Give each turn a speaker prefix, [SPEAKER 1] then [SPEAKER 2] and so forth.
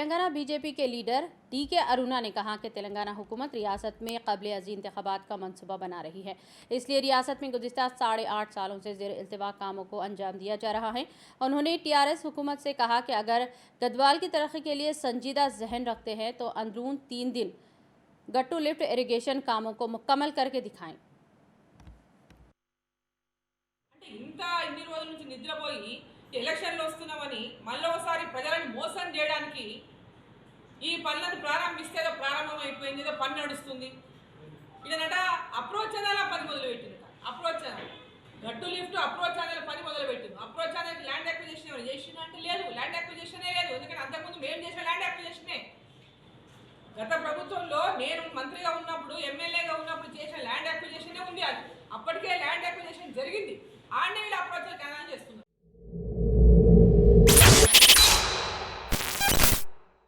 [SPEAKER 1] Telangana BJP के leader DK. Aruna ने कहा कि तेलंगाना हुकूमत रियासत में क़ाबिल-ए-अज़ीम इंतख़ाबात का मंसूबा बना रही है। इसलिए रियासत में गुज़िश्ता 8.5 सालों से ज़ेर-इल्तिवा कामों को अंजाम दिया जा रहा है। उन्होंने टीआरएस हुकूमत से कहा कि अगर गढ़वाल की तरक्की के लिए संजीदा ज़हन रखते हैं तो अंदरून 3 दिन गट्टू लिफ्ट इरिगेशन कामों को मुकम्मल करके दिखाएं।
[SPEAKER 2] ఇన్ని రోజుల నుంచి నిద్రపోయి ఎలక్షన్లు వస్తున్నామని మళ్ళొకసారి ప్రజలను మోసం చేయడానికి ఈ పనులను ప్రారంభిస్తేదో ప్రారంభమైపోయింది, ఏదో పని నడుస్తుంది. ఇదనట అప్రోచ్ ఛానల్ పని మొదలుపెట్టింది. అప్రోచ్ ఛానల్ గట్టు లిఫ్ట్ అప్రోచ్ ఛానల్ పని మొదలుపెట్టింది. అప్రోచ్ ఛానల్ ల్యాండ్ అక్విజిషన్ ఎవరు చేసిన అంటే లేదు, ల్యాండ్ అక్విజిషనే లేదు. ఎందుకంటే అంతకుముందు మేము చేసిన ల్యాండ్ అక్విజిషనే. గత ప్రభుత్వంలో నేను మంత్రిగా ఉన్నప్పుడు, ఎమ్మెల్యేగా ఉన్నప్పుడు చేసిన ల్యాండ్ అక్విజిషనే ఉంది. అది అప్పటికే ల్యాండ్ అక్విజిషన్ జరిగింది. ఆండేళ్ళు అప్రోచ్ ఛానల్